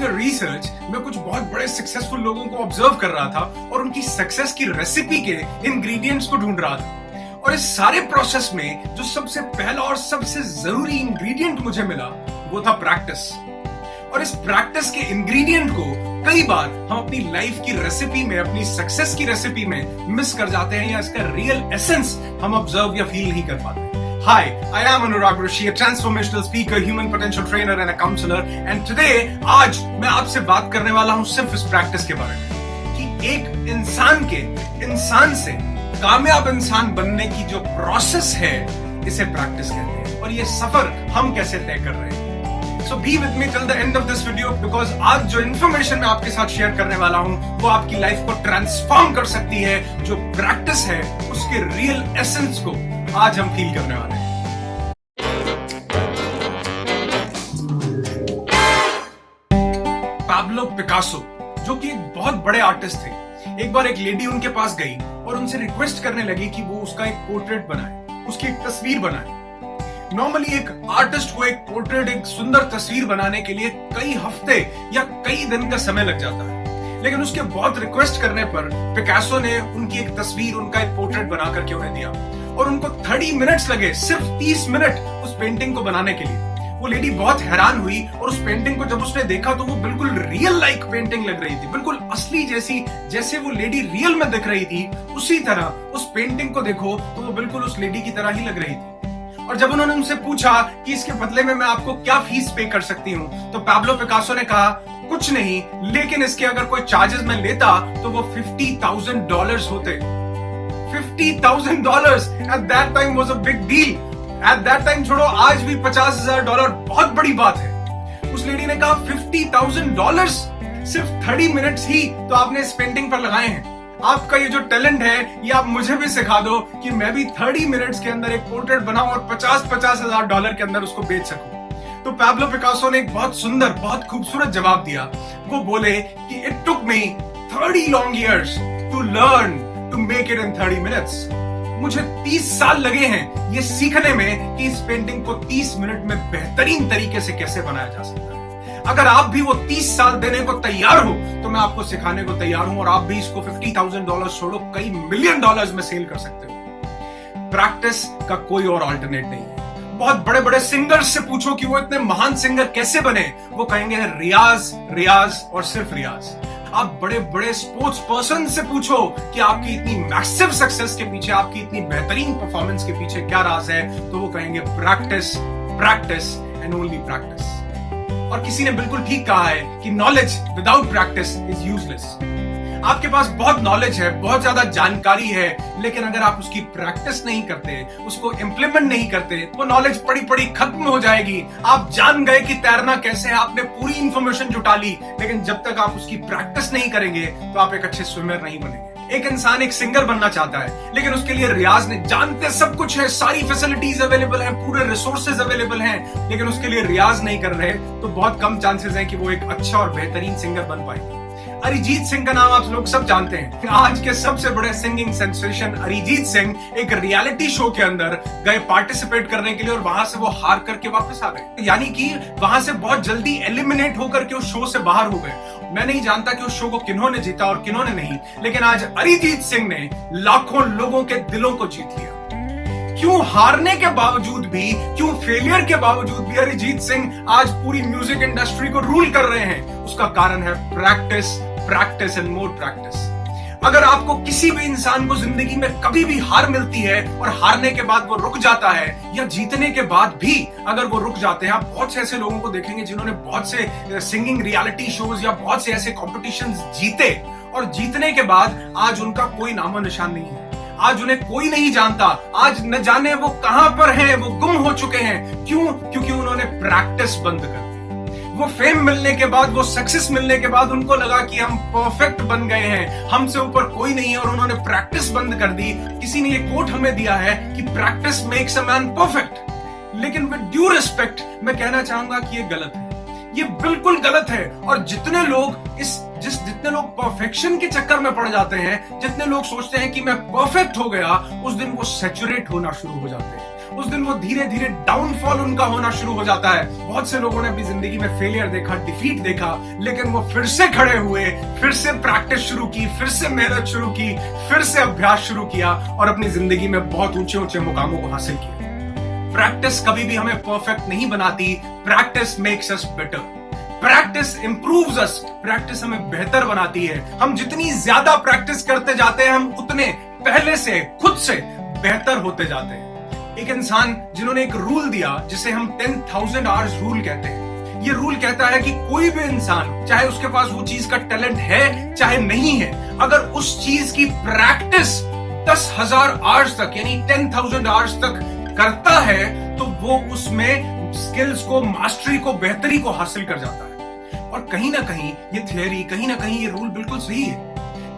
Doing research मैं कुछ बहुत बड़े सक्सेसफुल लोगों को ऑब्जर्व कर रहा था और उनकी सक्सेस की रेसिपी के इंग्रेडिएंट्स को ढूंढ रहा था। और इस सारे प्रोसेस में जो सबसे पहला और सबसे जरूरी इंग्रेडिएंट मुझे मिला वो था प्रैक्टिस। और इस प्रैक्टिस के इंग्रेडिएंट को कई बार हम अपनी लाइफ की रेसिपी में, अपनी सक्सेस की रेसिपी में मिस कर जाते हैं या इसका रियल एसेंस हम ऑब्जर्व या फील नहीं कर पाते। Hi, I am Anurag Rishi, a transformational speaker, human potential trainer and a counselor. And today, आज मैं आपसे बात करने वाला हूं सिर्फ इस प्रैक्टिस के बारे में कि एक इंसान से कामयाब इंसान बनने की जो प्रोसेस है इसे प्रैक्टिस कहते हैं और ये सफर हम कैसे तय कर रहे हैं। So be with me till the end of this video because आज जो इन्फॉर्मेशन मैं आपके साथ शेयर करने वाला हूं वो आपकी लाइफ को ट्रांसफॉर्म कर सकती है। जो प्रैक्टिस है उसके रियल एसेंस को आज हम फील करने वाले हैं। पाब्लो पिकासो जो कि एक बहुत बड़े आर्टिस्ट थे, एक बार एक लेडी उनके पास गई और उनसे रिक्वेस्ट करने लगी कि वो उसका एक पोर्ट्रेट बनाए, उसकी एक तस्वीर बनाए। नॉर्मली एक आर्टिस्ट को एक पोर्ट्रेट, एक सुंदर तस्वीर बनाने के लिए कई हफ्ते या कई दिन का समय लग जाता है, लेकिन उसके बहुत रिक्वेस्ट करने पर पिकासो ने उनकी एक तस्वीर, उनका एक पोर्ट्रेट बना करके उन्हें दिया और उनको 30 मिनट्स लगे, सिर्फ 30 मिनट उस पेंटिंग को बनाने के लिए। वो लेडी बहुत हैरान हुई और उस पेंटिंग को जब उसने देखा तो वो बिल्कुल रियल लाइक पेंटिंग लग रही थी, बिल्कुल असली जैसी, जैसे वो लेडी रियल में दिख रही थी उसी तरह उस पेंटिंग को देखो तो वो बिल्कुल उस लेडी की तरह ही लग रही थी। और जब उन्होंने उनसे पूछा कि इसके बदले में मैं आपको क्या फीस पे कर सकती हूँ, तो पाब्लो पिकासो ने कहा कुछ नहीं, लेकिन इसके अगर कोई चार्जेस मैं लेता तो वो $50,000 होते। $50,000 at that time was a big deal. At that time छोड़ो, आज भी $50,000 बहुत बड़ी बात है। उस लेडी ने कहा $50,000 सिर्फ 30 मिनट्स ही तो आपने इस पेंटिंग पर लगाए हैं। आपका ये जो टैलेंट है ये आप मुझे भी सिखा दो कि मैं भी 30 मिनट्स के अंदर एक पोर्ट्रेट बनाऊं और $50,000 के अंदर उसको बेच सकूं। तो पाब्लो पिकासो ने एक बहुत सुंदर, बहुत खूबसूरत जवाब दिया। वो बोले कि it took me 30 long years to learn to make it in 30 minutes. मुझे 30 साल लगे हैं ये सीखने में कि इस पेंटिंग को 30 मिनट में बेहतरीन तरीके से कैसे बनाया जा सकता है। अगर आप भी वो 30 साल देने को तैयार हो तो मैं आपको सिखाने को तैयार हूं और आप भी इसको $50,000 छोड़ो, कई मिलियन डॉलर्स में सेल कर सकते हो। प्रैक्टिस का कोई और अल्टरनेट नहीं है। बहुत बड़े बड़े सिंगर्स से पूछो कि वो इतने महान सिंगर कैसे बने, वो कहेंगे रियाज, रियाज और सिर्फ रियाज। आप बड़े बड़े स्पोर्ट्स पर्सन से पूछो कि आपकी इतनी मैसिव सक्सेस के पीछे, आपकी इतनी बेहतरीन परफॉर्मेंस के पीछे क्या राज है, तो वो कहेंगे practice, practice and only practice. और किसी ने बिल्कुल ठीक कहा है कि knowledge without practice is useless. आपके पास बहुत नॉलेज है, बहुत ज्यादा जानकारी है, लेकिन अगर आप उसकी प्रैक्टिस नहीं करते, उसको इंप्लीमेंट नहीं करते, वो नॉलेज पड़ी पड़ी खत्म हो जाएगी। आप जान गए कि तैरना कैसे है, आपने पूरी इंफॉर्मेशन जुटा ली, लेकिन जब तक आप उसकी प्रैक्टिस नहीं करेंगे तो आप एक अच्छे स्विमर नहीं बनेंगे। एक इंसान एक सिंगर बनना चाहता है, लेकिन उसके लिए रियाज ने, जानते सब कुछ है, सारी फैसिलिटीज अवेलेबल हैं, पूरे रिसोर्सेज अवेलेबल हैं, लेकिन उसके लिए रियाज नहीं कर रहे तो बहुत कम चांसेस हैं कि वो एक अच्छा और बेहतरीन सिंगर बन पाएंगे। अरिजीत सिंह का नाम आप लोग सब जानते हैं। आज के सबसे बड़े सिंगिंग सेंसेशन अरिजीत सिंह एक रियलिटी शो के अंदर गए पार्टिसिपेट करने के लिए और वहां से वो हार करके वापस आ गए, यानी कि वहां से बहुत जल्दी एलिमिनेट होकर के उस शो से बाहर हो गए। मैं नहीं जानता कि उस शो को किन्होंने जीता और किन्होंने नहीं, लेकिन आज अरिजीत सिंह ने लाखों लोगों के दिलों को जीत लिया। क्यों हारने के बावजूद भी, क्यों फेलियर के बावजूद भी अरिजीत सिंह आज पूरी म्यूजिक इंडस्ट्री को रूल कर रहे हैं? उसका कारण है practice, practice and more practice. अगर आपको किसी भी इंसान को जिंदगी में कभी भी हार मिलती है और हारने के बाद वो रुक जाता है, या जीतने के बाद भी अगर वो रुक जाते हैं, आप बहुत से ऐसे लोगों को देखेंगे जिन्होंने बहुत से सिंगिंग रियलिटी शोज या बहुत से ऐसे कॉम्पिटिशंस जीते और जीतने के बाद आज उनका कोई नामो निशान नहीं है। आज उन्हें कोई नहीं जानता, आज न जाने वो कहां पर हैं, वो गुम हो चुके हैं। क्यों? क्योंकि उन्होंने प्रैक्टिस बंद कर दी। वो फेम मिलने के बाद, वो सक्सेस मिलने के बाद उनको लगा कि हम परफेक्ट बन गए हैं, हमसे ऊपर कोई नहीं है, और उन्होंने प्रैक्टिस बंद कर दी। किसी ने ये कोट हमें दिया है कि practice makes a man perfect, लेकिन विद ड्यू रिस्पेक्ट मैं कहना चाहूंगा कि ये गलत है, ये बिल्कुल गलत है। और जितने लोग परफेक्शन के चक्कर में पड़ जाते हैं, जितने लोग सोचते हैं कि मैं परफेक्ट हो गया, उस दिन वो सैचुरेट होना शुरू हो जाते हैं। उस दिन वो धीरे धीरे डाउनफॉल उनका होना शुरू हो जाता है। बहुत से लोगों ने अपनी जिंदगी में फेलियर देखा, डिफीट देखा, लेकिन वो फिर से खड़े हुए, फिर से प्रैक्टिस शुरू की, फिर से मेहनत शुरू की, फिर से अभ्यास शुरू किया और अपनी जिंदगी में बहुत ऊंचे ऊंचे मुकामों को हासिल किया। प्रैक्टिस कभी भी हमें परफेक्ट नहीं बनाती, practice makes us better, practice improves us, practice हमें बेहतर बनाती है। हम जितनी ज्यादा प्रैक्टिस करते जाते हैं, हम उतने पहले से खुद से बेहतर होते जाते हैं। एक इंसान जिन्होंने एक रूल दिया जिसे हम 10,000 आवर्स रूल कहते हैं। ये रूल कहता है कि कोई भी इंसान, चाहे उसके पास वो चीज का टैलेंट है चाहे नहीं है, अगर उस चीज की प्रैक्टिस 10,000 आवर्स तक यानी 10,000 आवर्स तक करता है तो वो उसमें स्किल्स को, मास्टरी को, बेहतरी को हासिल कर जाता है। और कहीं ना कहीं ये थियरी, कहीं ना कहीं ये रूल बिल्कुल सही है।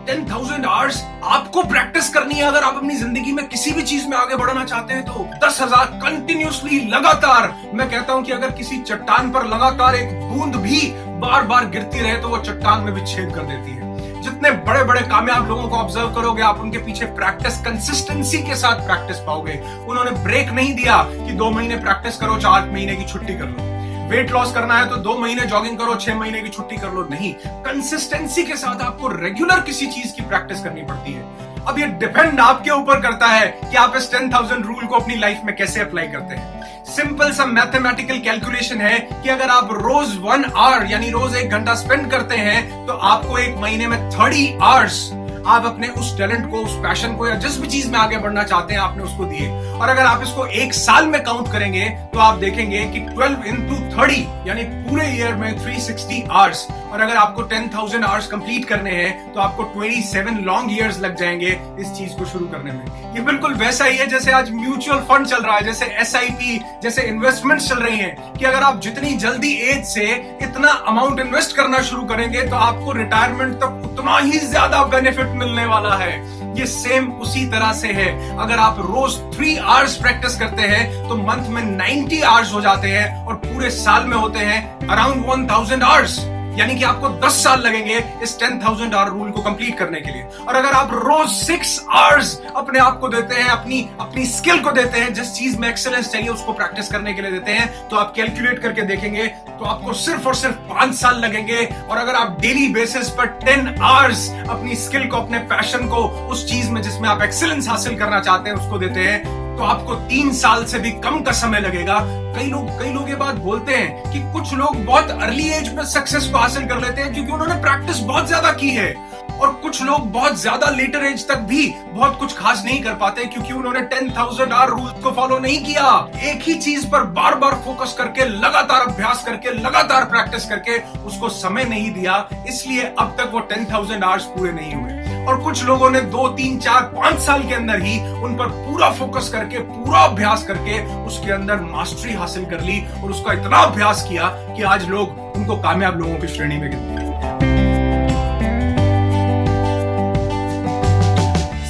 10,000 आवर्स आपको प्रैक्टिस करनी है अगर आप अपनी जिंदगी में किसी भी चीज में आगे बढ़ना चाहते हैं तो 10,000 कंटिन्यूसली, लगातार। मैं कहता हूं कि अगर किसी चट्टान पर लगातार एक बूंद भी बार बार गिरती रहे तो वो चट्टान में भी छेद कर देती है। जितने बड़े बड़े कामयाब लोगों को ऑब्जर्व करोगे आप, उनके पीछे प्रैक्टिस, कंसिस्टेंसी के साथ प्रैक्टिस पाओगे। उन्होंने ब्रेक नहीं दिया कि 2 महीने प्रैक्टिस करो, 4 महीने की छुट्टी कर लो। वेट लॉस करना है तो 2 महीने जॉगिंग करो, 6 महीने की छुट्टी कर लो, नहीं। कंसिस्टेंसी के साथ आपको रेगुलर किसी चीज की प्रैक्टिस करनी पड़ती है। अब ये डिपेंड आपके ऊपर करता है कि आप इस 10,000 रूल को अपनी लाइफ में कैसे अप्लाई करते हैं। सिंपल सा मैथमेटिकल कैलकुलेशन है कि अगर आप रोज 1 आवर यानी रोज 1 घंटा स्पेंड करते हैं तो आपको 1 महीने में 30 आवर्स आप अपने उस टैलेंट को, उस पैशन को या जिस भी चीज में आगे बढ़ना चाहते हैं आपने उसको दिए। और अगर आप इसको 1 साल में काउंट करेंगे तो आप देखेंगे कि 12 into 30 यानी पूरे ईयर में 360 आवर्स। और अगर आपको 10,000 आवर्स कंप्लीट करने हैं तो आपको 27 लॉन्ग ईयर्स लग जाएंगे इस चीज को शुरू करने में। ये बिल्कुल वैसा ही है जैसे आज म्यूचुअल फंड चल रहा है, जैसे SIP जैसे इन्वेस्टमेंट्स चल रही हैं कि अगर आप जितनी जल्दी एज से इतना अमाउंट इन्वेस्ट करना शुरू करेंगे तो आपको रिटायरमेंट तक उतना ही ज्यादा बेनिफिट मिलने वाला है। ये सेम उसी तरह से है। अगर आप रोज 3 आवर्स प्रैक्टिस करते हैं तो मंथ में 90 आवर्स हो जाते हैं और पूरे साल में होते हैं अराउंड 1,000 आवर्स। यानी कि आपको 10 साल लगेंगे इस 10,000 आवर रूल को कंप्लीट करने के लिए। और अगर आप रोज 6 आवर्स अपने आप को देते हैं, अपनी स्किल को देते हैं, जिस चीज में एक्सेलेंस चाहिए उसको प्रैक्टिस करने के लिए देते हैं, तो आप कैलकुलेट करके देखेंगे तो आपको सिर्फ और सिर्फ 5 साल लगेंगे। और अगर आप डेली बेसिस पर 10 आवर्स अपनी स्किल को, अपने पैशन को, उस चीज में जिसमें आप एक्सेलेंस हासिल करना चाहते हैं उसको देते हैं तो आपको 3 साल से भी कम का समय लगेगा। कई लोग ये बात बोलते हैं कि कुछ लोग बहुत अर्ली एज में सक्सेस को हासिल कर लेते हैं क्योंकि उन्होंने प्रैक्टिस बहुत ज्यादा की है, और कुछ लोग बहुत ज्यादा लेटर एज तक भी बहुत कुछ खास नहीं कर पाते क्योंकि उन्होंने 10,000 आवर रूल को फॉलो नहीं किया। एक ही चीज पर बार बार फोकस करके, लगातार अभ्यास करके, लगातार प्रैक्टिस करके उसको समय नहीं दिया, इसलिए अब तक वो 10,000 आवर्स पूरे नहीं हुए। और कुछ लोगों ने 2, 3, 4, 5 साल के अंदर ही उन पर पूरा फोकस करके, पूरा अभ्यास करके उसके अंदर मास्टरी हासिल कर ली और उसका इतना अभ्यास किया कि आज लोग उनको कामयाब लोगों की श्रेणी में गिनते हैं।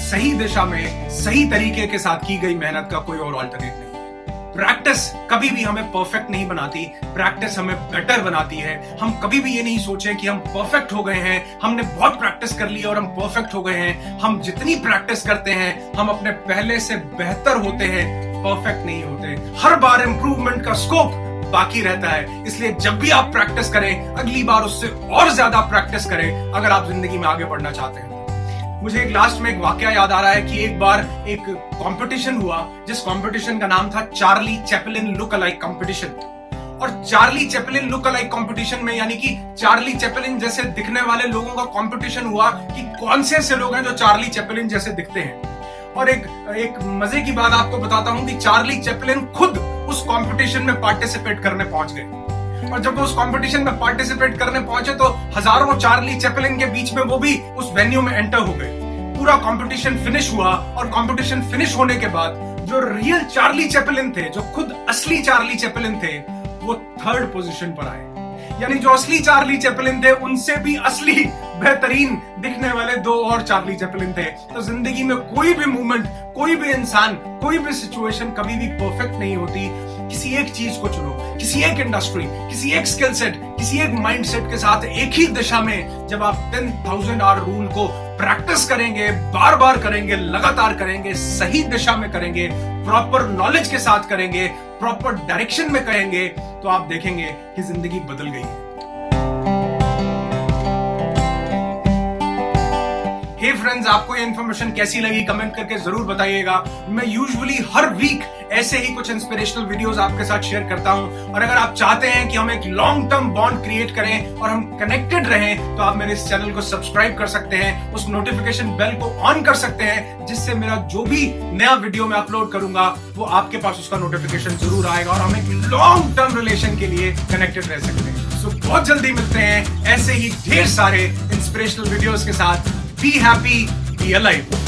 सही दिशा में, सही तरीके के साथ की गई मेहनत का कोई और अल्टरनेट नहीं। प्रैक्टिस कभी भी हमें परफेक्ट नहीं बनाती, प्रैक्टिस हमें बेटर बनाती है। हम कभी भी ये नहीं सोचें कि हम परफेक्ट हो गए हैं, हमने बहुत प्रैक्टिस कर ली और हम परफेक्ट हो गए हैं। हम जितनी प्रैक्टिस करते हैं हम अपने पहले से बेहतर होते हैं, परफेक्ट नहीं होते। हर बार इंप्रूवमेंट का स्कोप बाकी रहता है, इसलिए जब भी आप प्रैक्टिस करें, अगली बार उससे और ज्यादा प्रैक्टिस करें अगर आप जिंदगी में आगे बढ़ना चाहते हैं। मुझे एक लास्ट में एक वाकया याद आ रहा है कि एक बार एक कंपटीशन हुआ जिस कंपटीशन का नाम था Charlie Chaplin look alike competition. और Charlie Chaplin look alike competition में, यानी कि चार्ली चैपलिन जैसे दिखने वाले लोगों का कंपटीशन हुआ कि कौन से ऐसे लोग हैं जो चार्ली चैपलिन जैसे दिखते हैं। और एक मजे की बात आपको बताता हूं कि चार्ली चैपलिन खुद उस कंपटीशन में पार्टिसिपेट करने पहुंच गए। और जब वो उस कंपटीशन में पार्टिसिपेट करने पहुंचे तो हजारों चार्ली चैपलिन के बीच में वो भी उस वेन्यू में एंटर हो गए। पूरा कंपटीशन फिनिश हुआ और कंपटीशन फिनिश होने के बाद जो रियल चार्ली चैपलिन थे, जो खुद असली चार्ली चैपलिन थे, वो 3rd पोजीशन पर आए। यानी जो असली चार्ली चैपलिन थे उनसे भी असली बेहतरीन दिखने वाले 2 और चार्ली चैपलिन थे। तो जिंदगी में कोई भी मूवमेंट, कोई भी इंसान, कोई भी सिचुएशन कभी भी परफेक्ट नहीं होती किसी एक चीज को चुनो, किसी एक इंडस्ट्री, किसी एक स्किल सेट, किसी एक माइंडसेट के साथ एक ही दिशा में जब आप 10,000 आवर रूल को प्रैक्टिस करेंगे, बार बार करेंगे, लगातार करेंगे, सही दिशा में करेंगे, प्रॉपर नॉलेज के साथ करेंगे, प्रॉपर डायरेक्शन में करेंगे, तो आप देखेंगे कि जिंदगी बदल गई है। हे फ्रेंड्स, आपको ये इन्फॉर्मेशन कैसी लगी कमेंट करके जरूर बताइएगा। मैं यूजुअली हर वीक ऐसे ही कुछ इंस्पिरेशनल वीडियोस आपके साथ शेयर करता हूं, और अगर आप चाहते हैं कि हम एक लॉन्ग टर्म बॉन्ड क्रिएट करें और हम कनेक्टेड रहें, तो आप मेरे इस चैनल को सब्सक्राइब कर सकते हैं, उस नोटिफिकेशन बेल को ऑन कर सकते हैं, जिससे मेरा जो भी नया वीडियो मैं अपलोड करूंगा वो आपके पास उसका नोटिफिकेशन जरूर आएगा और हम एक लॉन्ग टर्म रिलेशन के लिए कनेक्टेड रह सकते हैं। सो बहुत जल्दी मिलते हैं ऐसे ही ढेर सारे इंस्पिरेशनल वीडियोस के साथ। Be happy, be alive.